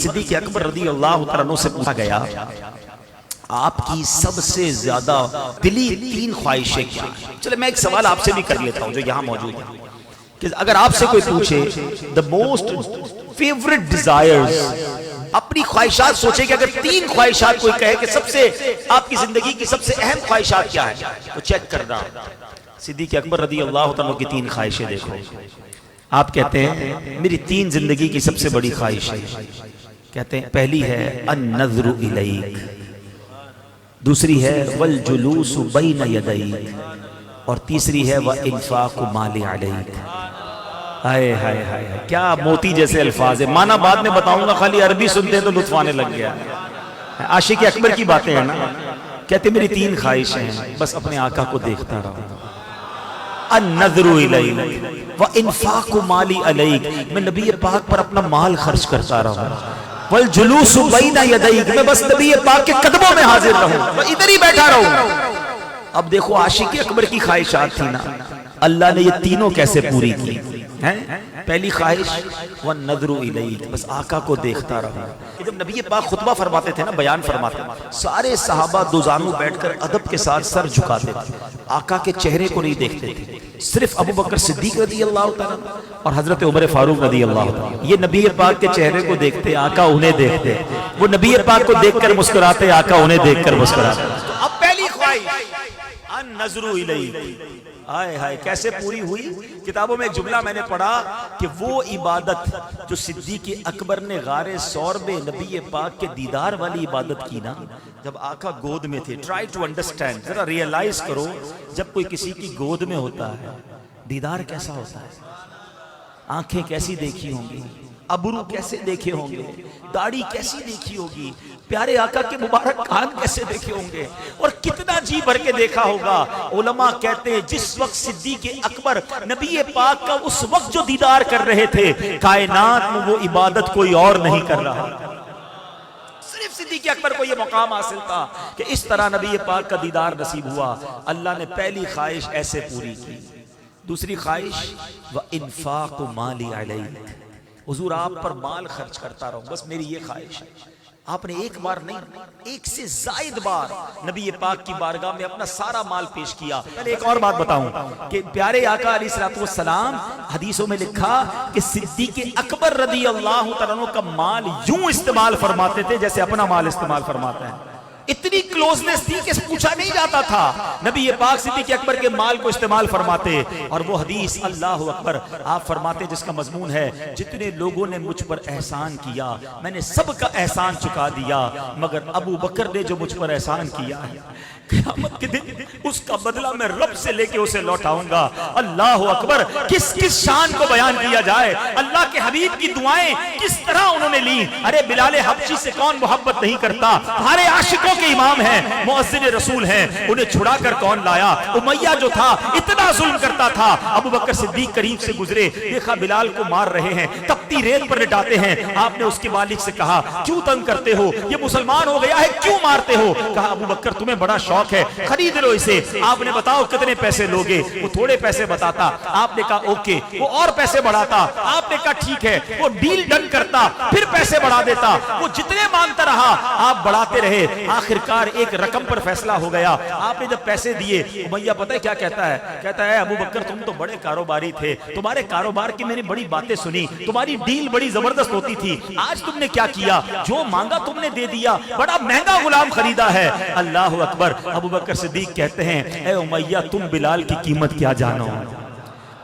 صدیق اکبر رضی اللہ تعالیٰ عنہ سے پوچھا گیا آپ کی سب سے زیادہ دلی 3 خواہشیں کیا ہیں؟ چلے میں ایک سوال آپ سے بھی کر لیتا ہوں جو یہاں موجود ہے کہ اگر آپ سے کوئی پوچھے the most favorite desires، اپنی خواہشات سوچے کہ اگر 3 خواہشات کوئی کہے کہ سب سے آپ کی زندگی کی سب سے اہم خواہشات کیا ہے تو چیک کرنا صدیق اکبر رضی اللہ تعالیٰ کی 3 خواہشیں دیکھو. آپ کہتے ہیں میری 3 زندگی کی سب سے بڑی خواہش ہے. کہتے ہیں پہلی ہے النظر الیک، دوسری ہے والجلوس بین یدیک، اور تیسری ہے وانفاق مال علیک. ہائے ہائے ہائے کیا موتی جیسے الفاظ ہیں. معنی بعد میں بتاؤں گا، خالی عربی سنتے ہیں تو لطف آنے لگ گیا. عاشق اکبر کی باتیں ہیں نا. کہتے میری 3 خواہشیں ہیں، بس اپنے آقا کو دیکھتا رہا. النظر الیک وانفاق مالی علیک، میں نبی پاک پر اپنا مال خرچ کرتا رہا. والجلوس بین یدیک، میں بس نبی پاک کے قدموں میں حاضر رہوں، میں ادھر ہی بیٹھا رہوں. اب دیکھو عاشق اکبر کی خواہشات تھی نا، اللہ نے یہ تینوں کیسے پوری کی ہیں. پہلی خواہش والنظر الیک، بس آقا کو دیکھتا رہا. جب نبی پاک خطبہ فرماتے تھے نا، بیان فرماتے، سارے صحابہ دوزانوں بیٹھ کر ادب کے ساتھ سر جھکاتے تھے، آقا کے چہرے کو نہیں دیکھتے تھے. صرف ابو بکر صدیق رضی اللہ تعالیٰ اور حضرت عمر فاروق رضی اللہ تعالیٰ یہ نبی پاک کے چہرے کو دیکھتے، آقا انہیں دیکھتے. وہ نبی پاک کو دیکھ کر مسکراتے، آقا انہیں دیکھ کر مسکراتے. اب پہلی خواہش النظر الیک، آئے ہائے کیسے پوری ہوئی. کتابوں میں ایک جملہ میں نے پڑھا کہ وہ عبادت جو صدیق اکبر نے غار ثور میں نبی پاک کے دیدار والی عبادت کی نا، جب آقا گود میں تھے. ٹرائی ٹو انڈرسٹینڈ، ذرا ریئلائز کرو، جب کوئی کسی کی گود میں ہوتا ہے دیدار کیسا ہوتا ہے. آنکھیں کیسی دیکھی ہوں گی، ابرو کیسے دیکھے ہوں گے، داڑھی کیسی دیکھی ہوگی، پیارے آقا کے مبارک کان کیسے دیکھے ہوں گے، اور کتنا جی بھر کے دیکھا ہوگا. علماء کہتے ہیں جس وقت صدیق اکبر نبی پاک کا اس وقت جو دیدار کر رہے تھے، کائنات میں وہ عبادت کوئی اور نہیں کر رہا. صرف صدیق اکبر کو یہ مقام حاصل تھا کہ اس طرح نبی پاک کا دیدار نصیب ہوا. اللہ نے پہلی خواہش ایسے پوری کی. دوسری خواہش وانفاق مالی علیک، حضور آپ پر مال خرچ کرتا رہوں، بس میری یہ خواہش ہے. آپ نے ایک بار نہیں، ایک سے زائد بار نبی پاک کی بارگاہ میں اپنا سارا مال پیش کیا. پہلے ایک اور بات بتاؤں کہ پیارے آقا علیہ الصلوۃ والسلام حدیثوں میں لکھا کہ صدیق اکبر رضی اللہ تعالیٰ عنہ کا مال یوں استعمال فرماتے تھے جیسے اپنا مال استعمال فرماتے ہیں. اتنی کلوزنس تھی کہ پوچھا نہیں جاتا تھا. نبی پاک صدیق اکبر کے مال کو استعمال فرماتے. اور وہ حدیث اللہ اکبر آپ فرماتے جس کا مضمون ہے جتنے لوگوں نے مجھ پر احسان کیا میں نے سب کا احسان چکا دیا، مگر ابو بکر نے جو مجھ پر احسان کیا ہے قیامت کے دن اس کا بدلہ میں رب سے لے کے اسے لوٹاؤں گا. اللہ اکبر، کس کس شان کو بیان کیا جائے. اللہ کے حبیب کی دعائیں کس طرح انہوں نے لی. ارے بلال حبشی سے کون محبت نہیں کرتا، ہمارے عاشقوں کے امام ہیں، مؤذن رسول ہیں، انہیں چھڑا کر کون لایا. امیہ جو تھا اتنا ظلم کرتا تھا، ابو بکر صدیق قریب سے گزرے، دیکھا بلال کو مار رہے ہیں، تپتی ریت پر لٹاتے ہیں. آپ نے اس کے مالک سے کہا کیوں تنگ کرتے ہو، یہ مسلمان ہو گیا ہے کیوں مارتے ہو. کہا ابو بکر تمہیں بڑا شوق ہے، خرید لو اسے. آپ نے بتاؤ کتنے پیسے لوگے. وہ تھوڑے پیسے بتاتا، آپ نے کہا اوکے. وہ اور پیسے بڑھاتا، آپ نے کہا ٹھیک ہے. وہ ڈیل ڈن کرتا، پھر پیسے بڑھا دیتا. وہ جتنے مانگتا رہا آپ بڑھاتے رہے. آخرکار ایک رقم پر فیصلہ ہو گیا. آپ نے جب پیسے دیے، امیہ پتہ ہے کیا کہتا ہے؟ کہتا ہے ابو بکر تم تو بڑے کاروباری تھے، تمہارے کاروبار کی میں نے بڑی باتیں سنی، تمہاری ڈیل بڑی زبردست ہوتی تھی. آج تم نے کیا کیا؟ جو مانگا تم نے دے دیا، بڑا مہنگا غلام خریدا ہے. اللہ اکبر. ابو بکر صدیق کہتے ہیں اے امیہ تم بلال کی قیمت کیا جانو،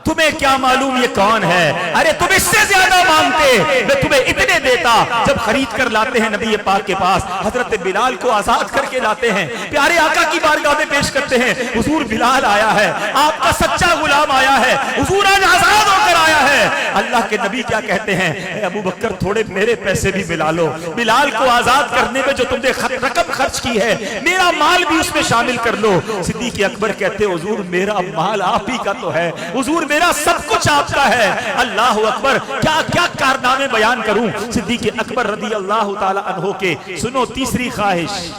تمہیں کیا معلوم یہ کون ہے. ارے تم اس سے زیادہ مانگتے، میں تمہیں اتنے دیتا. جب خرید کر لاتے ہیں نبی پاک کے پاس، حضرت بلال کو آزاد کر کے لاتے ہیں، پیارے آقا کی بارگاہ میں پیش کرتے ہیں. حضور بلال آیا ہے، آپ کا سچا غلام آیا ہے، حضور آج آزاد ہو کر آیا ہے. اللہ کے نبی کیا کہتے ہیں؟ اے ابو بکر تھوڑے میرے پیسے بھی ملا لو. بلال کو آزاد کرنے میں جو تم نے رقم خرچ کی ہے، میرا مال بھی اس میں شامل کر لو. صدیق اکبر کہتے ہیں حضور میرا مال آپ ہی کا تو ہے، حضور میرا سب کچھ آپ کا ہے. اللہ اکبر. کیا کیا کارنامے بیان کروں صدیق اکبر رضی اللہ تعالی عنہ کے. سنو تیسری خواہش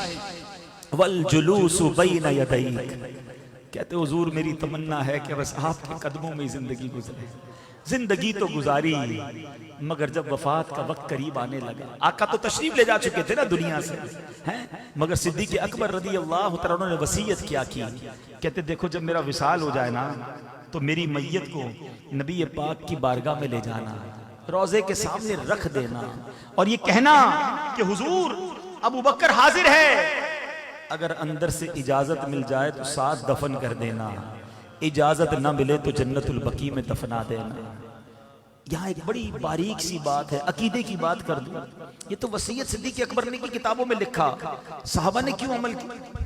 والجلوس بین یدیک. کہتے حضور میری تمنا ہے کہ بس آپ کے قدموں میں زندگی گزرے. زندگی تو گزاری مگر جب وفات کا وقت قریب آنے لگا، آقا تو تشریف لے جا چکے تھے نا دنیا سے ہیں، مگر صدیق اکبر رضی اللہ تعالیٰ عنہ نے وصیت کیا کی، کہتے دیکھو جب میرا وصال ہو جائے نا تو میری میت کو نبی پاک کی بارگاہ میں لے جانا، روضے کے سامنے رکھ دینا اور یہ کہنا کہ حضور ابو بکر حاضر ہے، اگر اندر سے اجازت مل جائے تو ساتھ دفن کر دینا، اجازت نہ ملے تو جنت البقیع میں دفنا دینا۔ یہاں ایک بڑی باریک سی بات ہے، عقیدے کی بات کر دوں، یہ تو وصیت صدیق اکبر نے کی کتابوں میں لکھا، صحابہ نے کیوں عمل کیا؟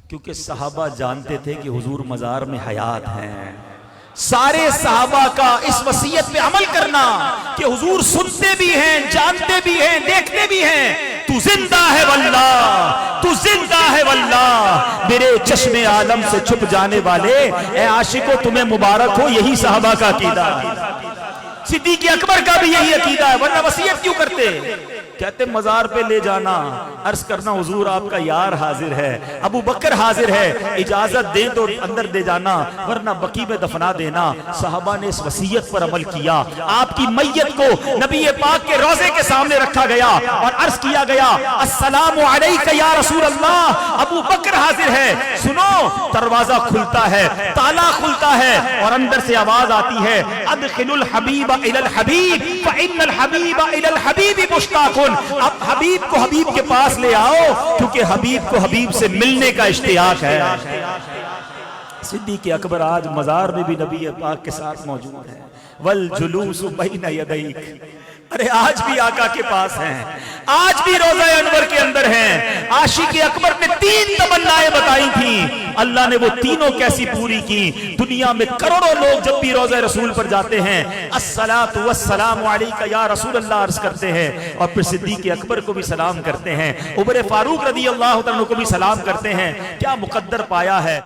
کیونکہ صحابہ جانتے تھے کہ حضور مزار میں حیات ہیں۔ سارے صحابہ کا اس وصیت پہ عمل کرنا کہ حضور سنتے بھی ہیں، جانتے بھی ہیں، دیکھتے بھی ہیں، تو زندہ ہے واللہ، تو زندہ ہے واللہ، میرے چشم عالم سے چھپ جانے والے اے عاشقو تمہیں مبارک ہو، یہی صحابہ کا عقیدہ ہے۔ صدیق اکبر کا بھی یہی عقیدہ ہے، ورنہ وصیت کیوں کرتے؟ کہتے مزار پہ لے جانا، عرض کرنا حضور آپ کا یار حاضر ہے، ابو بکر حاضر ہے، اجازت دیں تو اندر دے جانا ورنہ بقیع میں دفنا دینا۔ صحابہ نے اس وصیت پر عمل کیا، آپ کی میت کو نبی پاک کے روضے کے سامنے رکھا گیا اور عرض کیا گیا السلام علیکہ یا رسول اللہ، ابو بکر حاضر ہے۔ سنو، دروازہ کھلتا ہے، تالا کھلتا ہے اور اندر سے آواز آتی ہے ادخلوا الحبیب الی الحبیب فإن الحبیب الی الحبیب مشتاق۔ اب حبیب کو حبیب کے پاس لے آؤ کیونکہ حبیب کو حبیب سے ملنے کا اشتیاق ہے۔ صدیق اکبر آج مزار میں بھی نبی پاک کے ساتھ موجود ہے، والجلوس بین یدیک، ارے آج بھی آقا کے پاس ہیں، آج بھی روضہ انور کے اندر ہیں۔ عاشق اکبر نے 3 تمنائیں بتائی تھیں، اللہ نے وہ تینوں کیسی پوری کی۔ دنیا میں کروڑوں لوگ جب بھی روضہ رسول پر جاتے ہیں الصلاۃ والسلام علیکہ یا رسول اللہ عرض کرتے ہیں اور پھر صدیق اکبر کو بھی سلام کرتے ہیں، عمر فاروق رضی اللہ عنہ کو بھی سلام کرتے ہیں۔ کیا مقدر پایا ہے۔